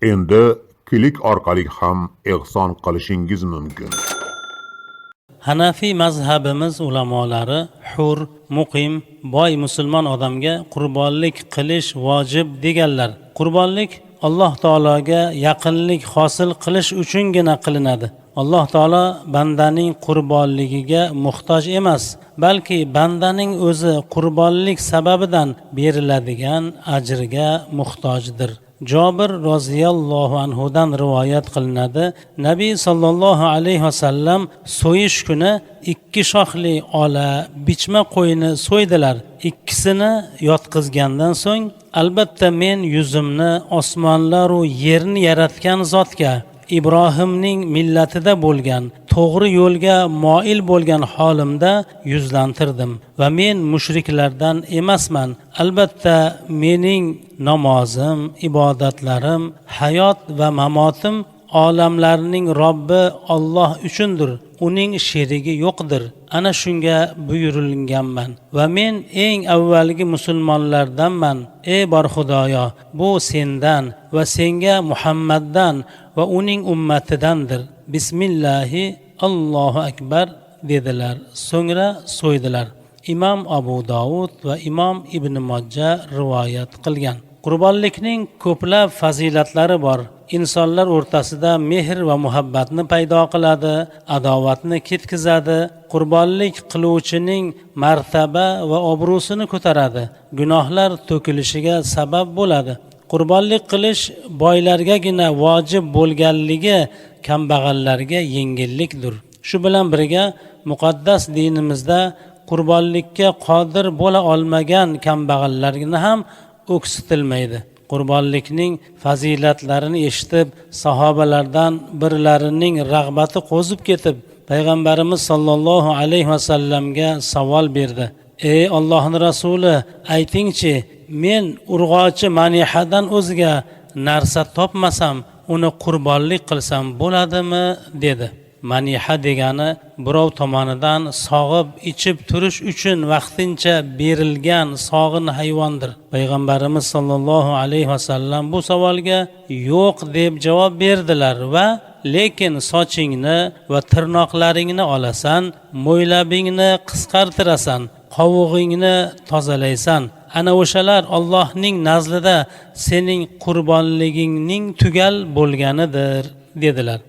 Endi klik orqali ham ehson qilishingiz mumkin. Hanafiy mazhabimiz ulamolari hur, muqim, boy musulmon odamga qurbonlik qilish vojib deganlar. Qurbonlik Alloh taologa yaqinlik hosil qilish uchungina qilinadi. Alloh taolo bandaning qurbonligiga muhtoj emas, balki bandaning o'zi qurbonlik sababidan beriladigan ajrga muhtojdir. Jobir roziyallohu anhudan rivoyat qilinadi. Nabiy sallallohu alayhi vasallam so'yish kuni 2 shoxli ola, bichma qo'yni so'ydilar. Ikkisini yotqizgandan so'ng, albatta men yuzimni osmonlar va yerni yaratgan zotga, Ibrohimning millatida bo'lgan, to'g'ri yo'lga moil bo'lgan holimda yuzlantirdim va men mushriklardan emasman. Albatta mening namozim, ibodatlarim, hayot va mamotim olamlarning Robbi Alloh uchundir. Uning sherigi yo'qdir. Ana shunga buyurilganman va men eng avvalgi musulmonlardanman. Ey bor Xudoyo, bu sendan va senga Muhammaddan va uning ummatidandir. Bismillahi Allohu akbar dedilar. So'ngra so'ydilar. Imom Abu Dovud va Imom Ibn Majah rivoyat qilgan. Qurbonlikning ko'plab fazilatlari bor. Insonlar o'rtasida mehr va muhabbatni paydo qiladi, adovatni ketkizadi, qurbonlik qiluvchining martaba va obro'sini ko'taradi, gunohlar to'kilishiga sabab bo'ladi. Qurbonlik qilish boylargagina vojib bo'lganligi kambag'allarga yengillikdir. Shu bilan birga muqaddas dinimizda qurbonlikka qodir bo'la olmagan kambag'allarga ham o'ksitilmaydi. Qurbonlikning fazilatlarini eshitib, sahobalardan birlarining rag'bati qo'zib ketib, payg'ambarimiz sollallohu alayhi vasallamga savol berdi. Ey Allohning rasuli, aytingchi, men urg'ochi manihadan o'zga narsa topmasam, uni qurbonlik qilsam bo'ladimi? dedi. Maniha degani birov tomonidan sog'ib ichib turish uchun vaqtincha berilgan sog'in hayvondir. Payg'ambarimiz sollallohu alayhi vasallam bu savolga yo'q deb javob berdilar va lekin sochingni va tirnoqlaringni olasan, mo'ylabingni qisqartirasan, qovug'ingni tozalaysan. Ana o'shalar Allohning nazdida sening qurbonligingning tugal bo'lganidir dedilar.